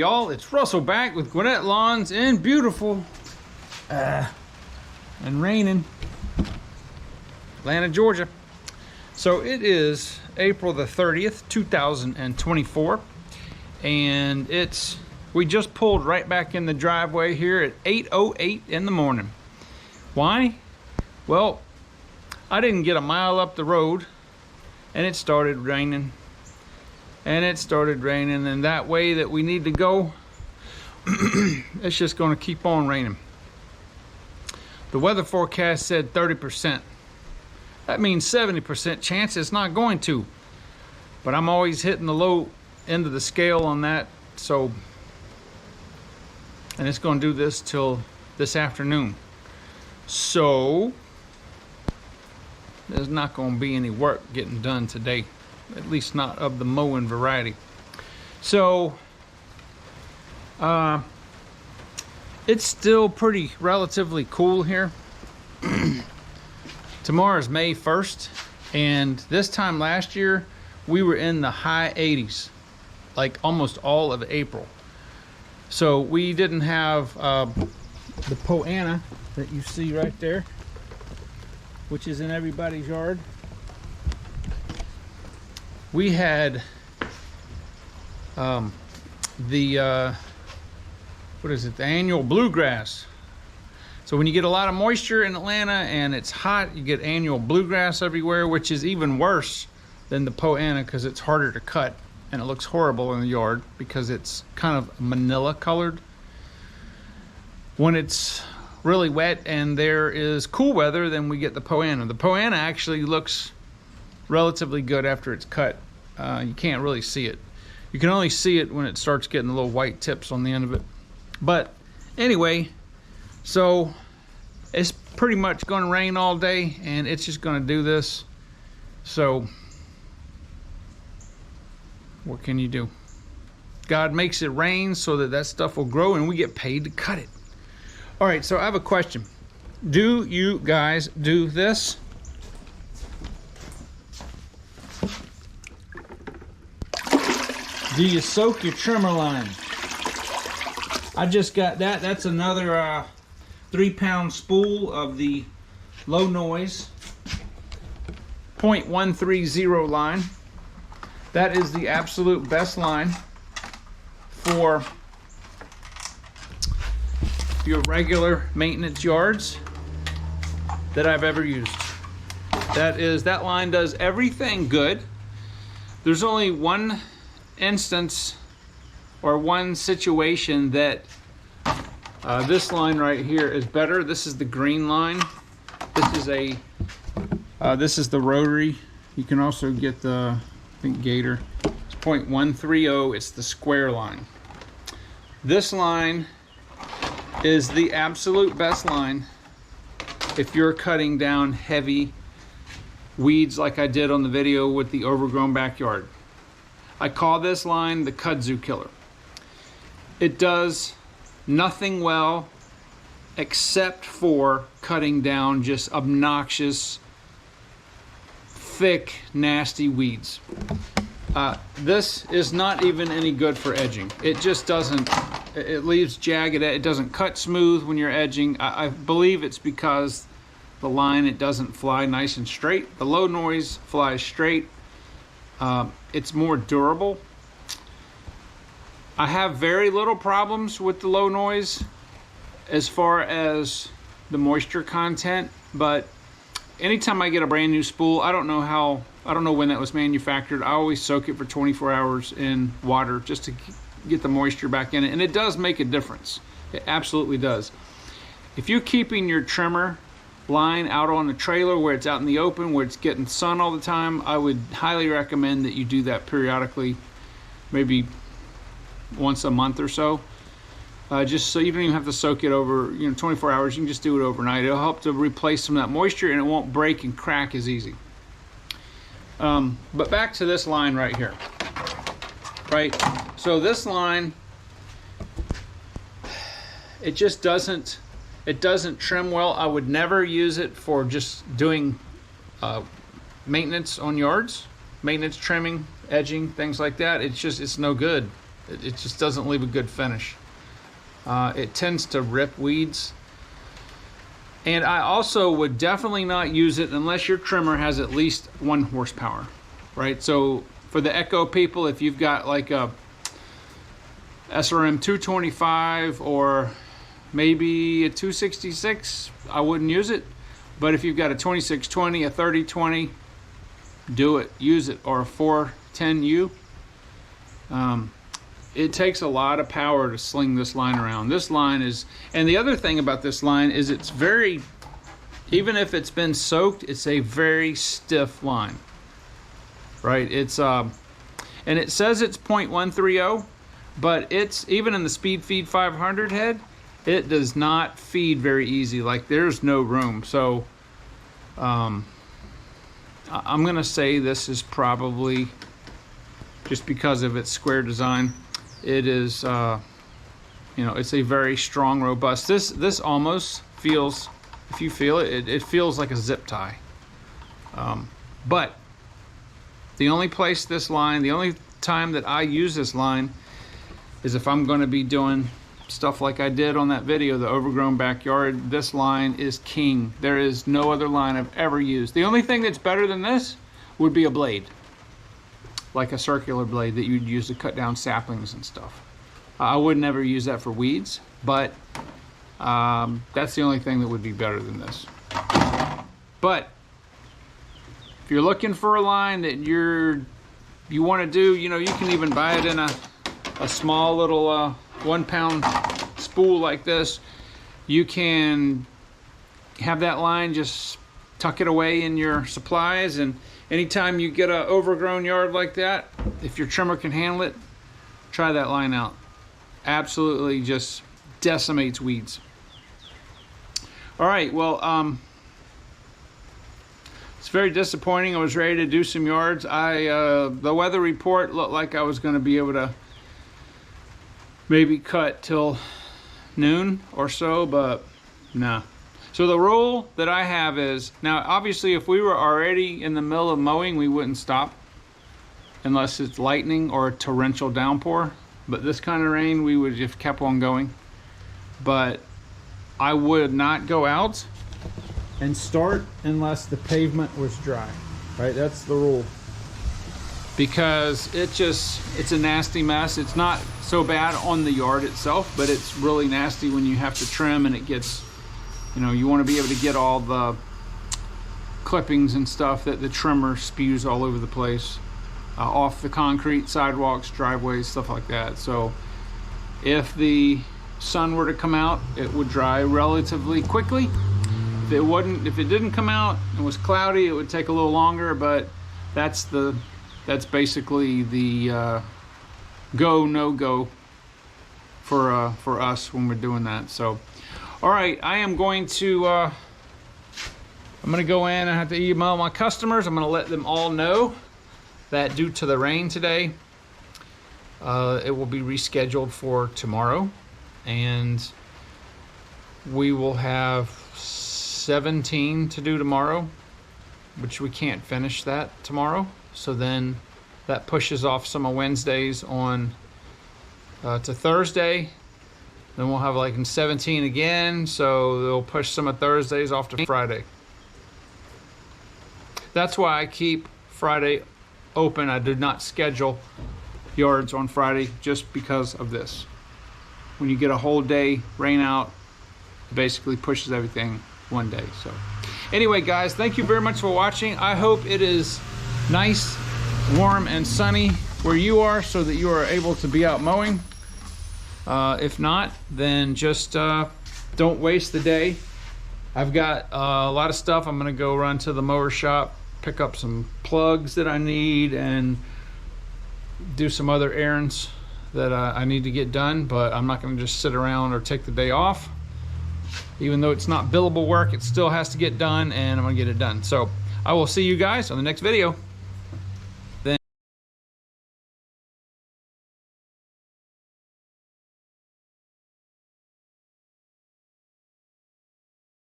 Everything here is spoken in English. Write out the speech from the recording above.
y'all? It's Russell back with Gwinnett Lawns in beautiful and raining Atlanta, Georgia. So it is April the 30th, 2024, and we just pulled right back in the driveway here at 8:08 in the morning. Why? Well, I didn't get a mile up the road and it started raining. And that way that we need to go, it's just going to keep on raining. The weather forecast said 30%. That means 70% chance it's not going to. But I'm always hitting the low end of the scale on that, so, and it's going to do this till this afternoon. So there's not going to be any work getting done today, at least not of the mowing variety. So it's still pretty relatively cool here. Tomorrow is May 1st, and this time last year we were in the high 80s, like almost all of April. So we didn't have the poana that you see right there, which is in everybody's yard. We had the annual bluegrass. So when you get a lot of moisture in Atlanta and it's hot, you get annual bluegrass everywhere, which is even worse than the poana because it's harder to cut and it looks horrible in the yard because it's kind of manila colored. When it's really wet and there is cool weather, then we get the poana. The poana actually looks relatively good after it's cut. You can't really see it. You can only see it when it starts getting the little white tips on the end of it. But anyway, so it's pretty much going to rain all day and it's just going to do this. So what can you do? God makes it rain so that that stuff will grow and we get paid to cut it. All right, so I have a question. Do you guys do this? Do you soak your trimmer line? I just got that. That's another 3-pound spool of the low noise 0.130 line. That is the absolute best line for your regular maintenance yards that I've ever used. That line does everything good. There's only one instance or one situation that this line right here is better. This is the green line. This is the rotary. You can also get the, I think, Gator. It's 0.130. It's the square line. This line is the absolute best line if you're cutting down heavy weeds like I did on the video with the overgrown backyard. I call this line the kudzu killer. It does nothing well except for cutting down just obnoxious, thick, nasty weeds. This is not even any good for edging. It just doesn't, it leaves jagged, it doesn't cut smooth when you're edging. I believe it's because the line, it doesn't fly nice and straight. The low noise flies straight. It's more durable. I have very little problems with the low noise as far as the moisture content, but anytime I get a brand new spool, I don't know when that was manufactured. I always soak it for 24 hours in water just to get the moisture back in it, and it does make a difference. It absolutely does. If you're keeping your trimmer line out on the trailer where it's out in the open, where it's getting sun all the time, I would highly recommend that you do that periodically, maybe once a month or so. Just so you don't even have to soak it over 24 hours. You can just do it overnight. It'll help to replace some of that moisture and it won't break and crack as easy. But back to this line right here. Right, so this line, it just doesn't trim well. I would never use it for just doing maintenance on yards, maintenance, trimming, edging, things like that. It's no good. It just doesn't leave a good finish. It tends to rip weeds. And I also would definitely not use it unless your trimmer has at least 1 horsepower, right? So for the Echo people, if you've got like a SRM 225 or maybe a 266, I wouldn't use it. But if you've got a 2620, a 3020, do it, use it, or a 410U. It takes a lot of power to sling this line around. This line is, and the other thing about this line is it's very, even if it's been soaked, it's a very stiff line, right? It's, and it says it's 0.130, but it's, even in the Speed Feed 500 head, it does not feed very easy. Like, there's no room. So, I'm gonna say this is probably, just because of its square design, it is, you know, it's a very strong, robust. This almost feels, if you feel it, it feels like a zip tie. But the only place this line, the only time that I use this line is if I'm going to be doing stuff like I did on that video, the overgrown backyard. This line is king. There is no other line I've ever used. The only thing that's better than this would be a blade, like a circular blade that you'd use to cut down saplings and stuff. I would never use that for weeds, but that's the only thing that would be better than this. But if you're looking for a line that you want to do, you know, you can even buy it in a small little 1 pound spool like this. You can have that line, just tuck it away in your supplies, and anytime you get an overgrown yard like that, if your trimmer can handle it, try that line out. Absolutely just decimates weeds. All right, well, it's very disappointing. I was ready to do some yards. The weather report looked like I was going to be able to maybe cut till noon or so, but no. So the rule that I have is, now obviously if we were already in the middle of mowing, we wouldn't stop unless it's lightning or a torrential downpour. But this kind of rain, we would just kept on going. But I would not go out and start unless the pavement was dry, right? That's the rule. Because it's a nasty mess. It's not so bad on the yard itself, but it's really nasty when you have to trim and it gets, you know, you want to be able to get all the clippings and stuff that the trimmer spews all over the place, off the concrete, sidewalks, driveways, stuff like that. So if the sun were to come out, it would dry relatively quickly. If it didn't come out and was cloudy, it would take a little longer, but that's basically the go, no go for us when we're doing that. So all right, I am going to I'm going to go in and have to email my customers. I'm going to let them all know that due to the rain today, it will be rescheduled for tomorrow, and we will have 17 to do tomorrow, which we can't finish that tomorrow. So then that pushes off some of Wednesdays on to Thursday. Then we'll have like in 17 again, so they'll push some of Thursdays off to Friday. That's why I keep Friday open. I did not schedule yards on Friday just because of this. When you get a whole day rain out, it basically pushes everything one day. So anyway, guys, thank you very much for watching. I hope it is nice, warm, and sunny where you are so that you are able to be out mowing. If not, then just don't waste the day. I've got a lot of stuff. I'm gonna go run to the mower shop, pick up some plugs that I need, and do some other errands that I need to get done. But I'm not gonna just sit around or take the day off. Even though it's not billable work, it still has to get done, and I'm gonna get it done. So I will see you guys on the next video.